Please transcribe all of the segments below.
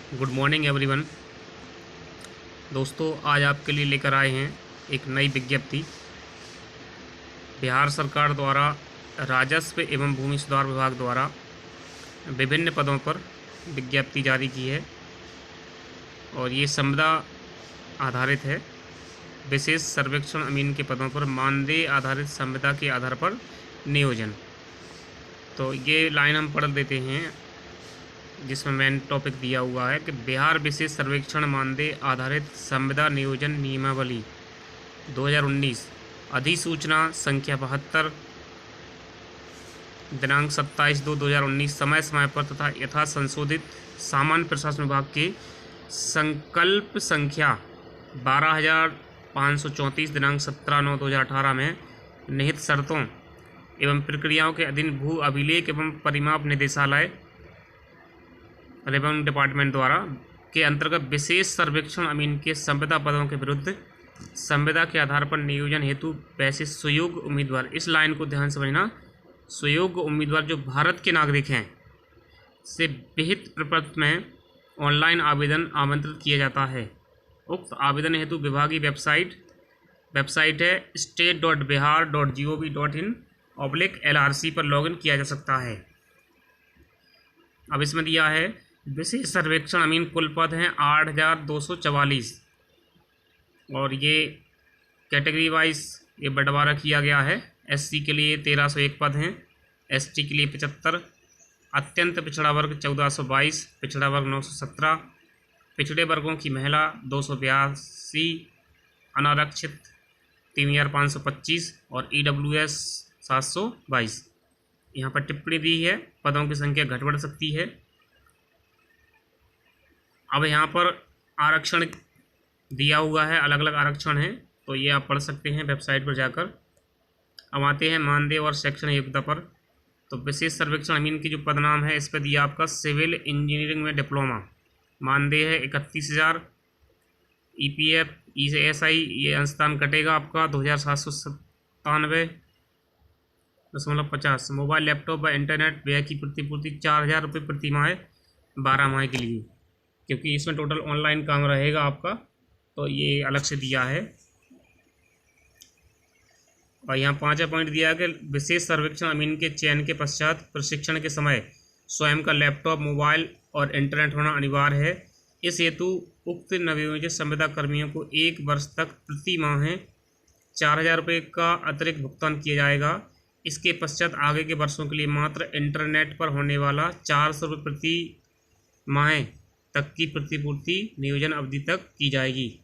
Good morning everyone. दोस्तों, आज आपके लिए लेकर आए हैं एक नई विज्ञप्ति। बिहार सरकार द्वारा राजस्व एवं भूमि सुधार विभाग द्वारा विभिन्न पदों पर विज्ञप्ति जारी की है और ये संविदा आधारित है। विशेष सर्वेक्षण अमीन के पदों पर मानदेय आधारित संविदा के आधार पर नियोजन। तो ये लाइन हम पढ़ देते हैं जिसमें मेन टॉपिक दिया हुआ है कि बिहार विशेष सर्वेक्षण मानदेय आधारित संविदा नियोजन नियमावली 2019 अधिसूचना संख्या 72 दिनांक 27/2/2019 समय समय पर तथा यथा संशोधित सामान्य प्रशासन विभाग के संकल्प संख्या 12,534 दिनांक 17/9/2018 में निहित शर्तों एवं प्रक्रियाओं के अधीन भू अभिलेख एवं परिमाप निदेशालय रेवेन्यू डिपार्टमेंट द्वारा के अंतर्गत विशेष सर्वेक्षण अमीन के संविदा पदों के विरुद्ध संविदा के आधार पर नियोजन हेतु वैसे सुयोग्य उम्मीदवार, इस लाइन को ध्यान से समझना, सुयोग्य उम्मीदवार जो भारत के नागरिक हैं से विहित प्रपत्र में ऑनलाइन आवेदन आमंत्रित किया जाता है। उक्त आवेदन हेतु विभागीय वेबसाइट है state.bihar.gov.in/LRC पर लॉगिन किया जा सकता है। अब इसमें दिया है विशेष सर्वेक्षण अमीन कुल पद हैं 8,244 और ये कैटेगरी वाइज ये बंटवारा किया गया है। SC के लिए 1,301 पद हैं, ST के लिए 75, अत्यंत पिछड़ा वर्ग 1,422, पिछड़ा वर्ग 917, पिछड़े वर्गों की महिला 282, अनारक्षित 3,525 और EWS 722। यहाँ पर टिप्पणी दी है, पदों की संख्या घट बढ़ सकती है। अब यहाँ पर आरक्षण दिया हुआ है, अलग अलग आरक्षण हैं, तो ये आप पढ़ सकते हैं वेबसाइट पर जाकर। अब आते हैं मानदेय और शैक्षणिक योग्यता पर। तो विशेष सर्वेक्षण अमीन की जो पदनाम है इस पर दिया आपका सिविल इंजीनियरिंग में डिप्लोमा, मानदेय है 31,000। EPF ESI ये अंशदान कटेगा आपका 2,797.50। मोबाइल लैपटॉप व इंटरनेट व्यय की प्रतिपूर्ति 4,000 रुपये प्रति माह 12 माह के लिए, क्योंकि इसमें टोटल ऑनलाइन काम रहेगा आपका, तो ये अलग से दिया है। और यहाँ 5वां पॉइंट दिया है कि विशेष सर्वेक्षण अमीन के चयन के पश्चात प्रशिक्षण के समय स्वयं का लैपटॉप, मोबाइल और इंटरनेट होना अनिवार्य है। इस हेतु उक्त नवनियोजित संविदा कर्मियों को 1 वर्ष तक प्रति माह 4,000 रुपये का अतिरिक्त भुगतान किया जाएगा। इसके पश्चात आगे के वर्षों के लिए मात्र इंटरनेट पर होने वाला 400 रुपये प्रति माह तक की प्रतिपूर्ति नियोजन अवधि तक की जाएगी।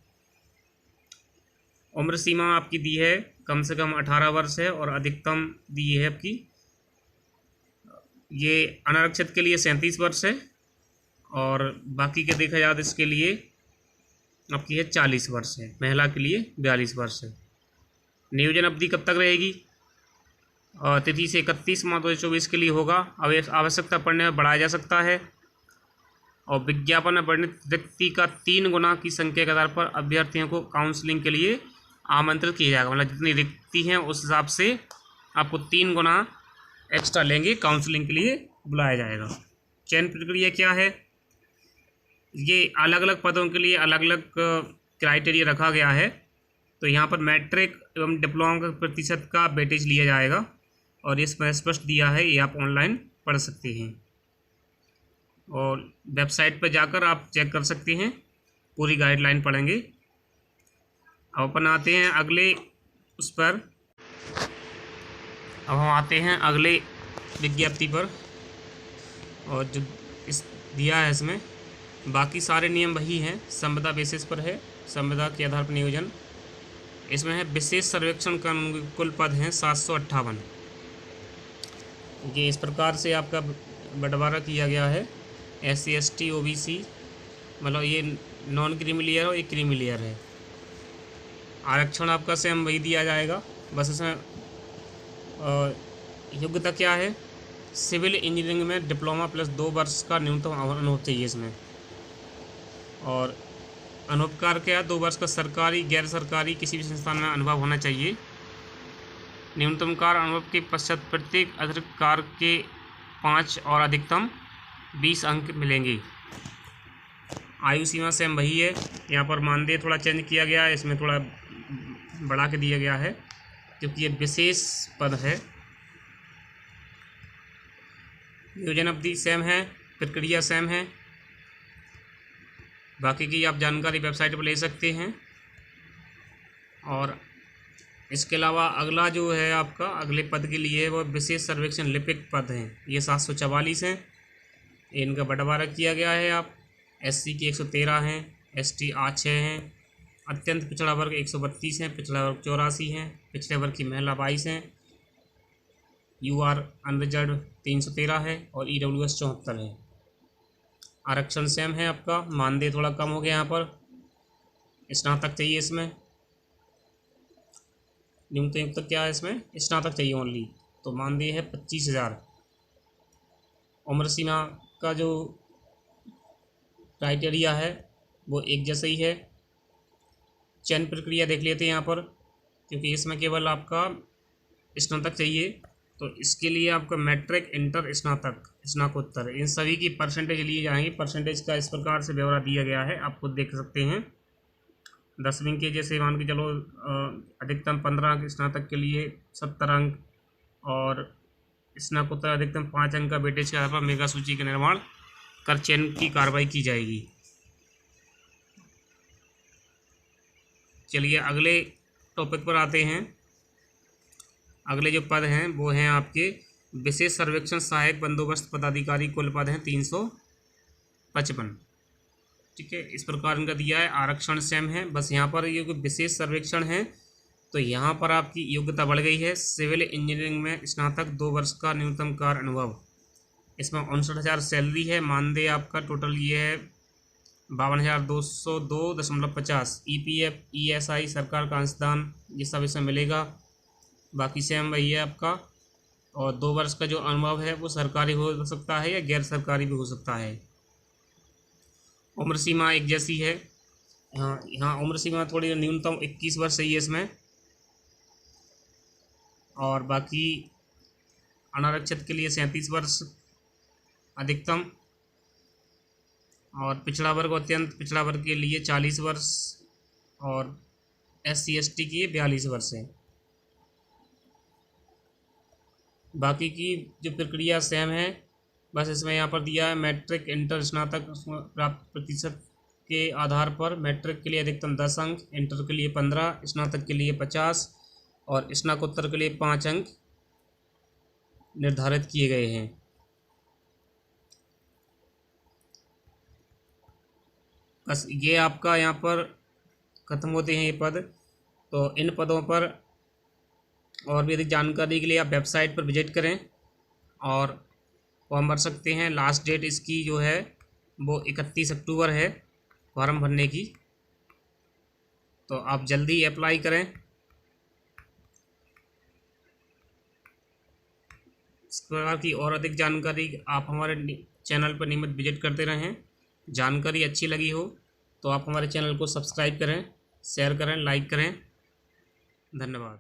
उम्र सीमा आपकी दी है कम से कम 18 वर्ष है और अधिकतम दी है आपकी, ये अनारक्षित के लिए 37 वर्ष है और बाकी के देखा जाए इसके लिए आपकी है 40 वर्ष है, महिला के लिए 42 वर्ष है। नियोजन अवधि कब तक रहेगी? तिथि से 31 मार्च 2024 के लिए होगा। आवश्यकता पड़ने में बढ़ाया जा सकता है और विज्ञापन में वर्णित रिक्ति का 3 गुना की संख्या के आधार पर अभ्यर्थियों को काउंसलिंग के लिए आमंत्रित किया जाएगा। मतलब जितनी रिक्ति हैं उस हिसाब से आपको 3 गुना एक्स्ट्रा लेंगे, काउंसलिंग के लिए बुलाया जाएगा। चयन प्रक्रिया क्या है? ये अलग अलग पदों के लिए अलग अलग क्राइटेरिया रखा गया है। तो यहाँ पर मैट्रिक एवं डिप्लोमा का प्रतिशत का वेटेज लिया जाएगा और इसमें स्पष्ट दिया है, ये आप ऑनलाइन पढ़ सकते हैं और वेबसाइट पर जाकर आप चेक कर सकते हैं, पूरी गाइडलाइन पढ़ेंगे। अब अपन आते हैं अगले उस पर। अब हम आते हैं अगले विज्ञप्ति पर और जो इस दिया है इसमें बाकी सारे नियम वही हैं, संविदा बेसिस पर है, संविदा के आधार पर नियोजन। इसमें है विशेष सर्वेक्षण कानून के कुल पद हैं 758। ये इस प्रकार से आपका बंटवारा किया गया है। SC ST OBC मतलब ये नॉन क्रीमी लेयर और एक क्रीमी लेयर है। आरक्षण आपका सेम वही दिया जाएगा, बस इसमें योग्यता क्या है? सिविल इंजीनियरिंग में डिप्लोमा प्लस 2 वर्ष का न्यूनतम अनुभव चाहिए इसमें, और अनुभवकार क्या है? 2 वर्ष का सरकारी गैर सरकारी किसी भी संस्थान में अनुभव होना चाहिए। न्यूनतम कार्य अनुभव के पश्चात प्रत्येक अतिरिक्त कार्य के 5 और अधिकतम 20 अंक मिलेंगे। आयु सीमा सेम वही है। यहाँ पर मानदेय थोड़ा चेंज किया गया है, इसमें थोड़ा बढ़ा के दिया गया है क्योंकि ये विशेष पद है। नियोजन अवधि सेम है, प्रक्रिया सेम है। बाकी की आप जानकारी वेबसाइट पर ले सकते हैं। और इसके अलावा अगला जो है आपका अगले पद के लिए वो विशेष सर्वेक्षण लिपिक पद हैं। ये 744 हैं, इनका बंटवारा किया गया है। आप SC के 113 हैं, ST 6 हैं, अत्यंत पिछड़ा वर्ग 132 हैं, पिछड़ा वर्ग 84 हैं, पिछड़े वर्ग की महिला 22 हैं, UR अनरिजर्व 313 है और EWS 74 है। आरक्षण सेम है आपका। मानदेय थोड़ा कम हो गया यहाँ पर, स्नातक चाहिए इसमें। न्यूनतम युक्त क्या है इसमें, स्नातक चाहिए ओनली। तो मानदेय है 25,000। उम्र सीमा का जो क्राइटेरिया है वो एक जैसा ही है। चयन प्रक्रिया देख लेते हैं यहाँ पर, क्योंकि इसमें केवल आपका स्नातक चाहिए। तो इसके लिए आपका मैट्रिक, इंटर, स्नातक, स्नातकोत्तर इन सभी की परसेंटेज लिए जाएंगे। परसेंटेज का इस प्रकार से ब्यौरा दिया गया है, आप खुद देख सकते हैं। 10वीं के जैसे मान के चलो अधिकतम 15 अंक, स्नातक के लिए 70 अंक और स्नातकोत्तर अधिकतम 5 अंक का वेटेज के आधार पर मेगा सूची का निर्माण कर चयन की कार्रवाई की जाएगी। चलिए अगले टॉपिक पर आते हैं। अगले जो पद हैं वो हैं आपके विशेष सर्वेक्षण सहायक बंदोबस्त पदाधिकारी। कुल पद हैं 355। ठीक है, इस प्रकार इनका दिया है। आरक्षण सेम है, बस यहाँ पर ये विशेष सर्वेक्षण है तो यहाँ पर आपकी योग्यता बढ़ गई है। सिविल इंजीनियरिंग में स्नातक 2 वर्ष का न्यूनतम कार्य अनुभव। इसमें 59,000 सैलरी है। मानदेय आपका टोटल ये है 52,202.50। EPF, ESI, सरकार का अंशदान, ये सब इसमें मिलेगा। बाकी सेम वही है आपका। और 2 वर्ष का जो अनुभव है वो सरकारी हो सकता है या गैर सरकारी भी हो सकता है। उम्र सीमा एक जैसी है। यहाँ उम्र सीमा थोड़ी न्यूनतम 21 वर्ष सही है इसमें। और बाकी अनारक्षित के लिए 37 वर्ष अधिकतम, और पिछड़ा वर्ग और अत्यंत पिछड़ा वर्ग के लिए 40 वर्ष और SC ST के लिए 42 वर्ष है। बाकी की जो प्रक्रिया सेम है, बस इसमें यहाँ पर दिया है मैट्रिक, इंटर, स्नातक प्राप्त प्रतिशत के आधार पर मैट्रिक के लिए अधिकतम 10 अंक, इंटर के लिए 15, स्नातक के लिए 50 और स्नातकोत्तर के लिए 5 अंक निर्धारित किए गए हैं। बस ये आपका यहाँ पर ख़त्म होते हैं ये पद। तो इन पदों पर और भी अधिक जानकारी के लिए आप वेबसाइट पर विजिट करें और फॉर्म भर सकते हैं। लास्ट डेट इसकी जो है वो 31 अक्टूबर है फॉर्म भरने की, तो आप जल्दी अप्लाई करें। इस प्रकार की और अधिक जानकारी आप हमारे चैनल पर नियमित विजिट करते रहें। जानकारी अच्छी लगी हो तो आप हमारे चैनल को सब्सक्राइब करें, शेयर करें, लाइक करें। धन्यवाद।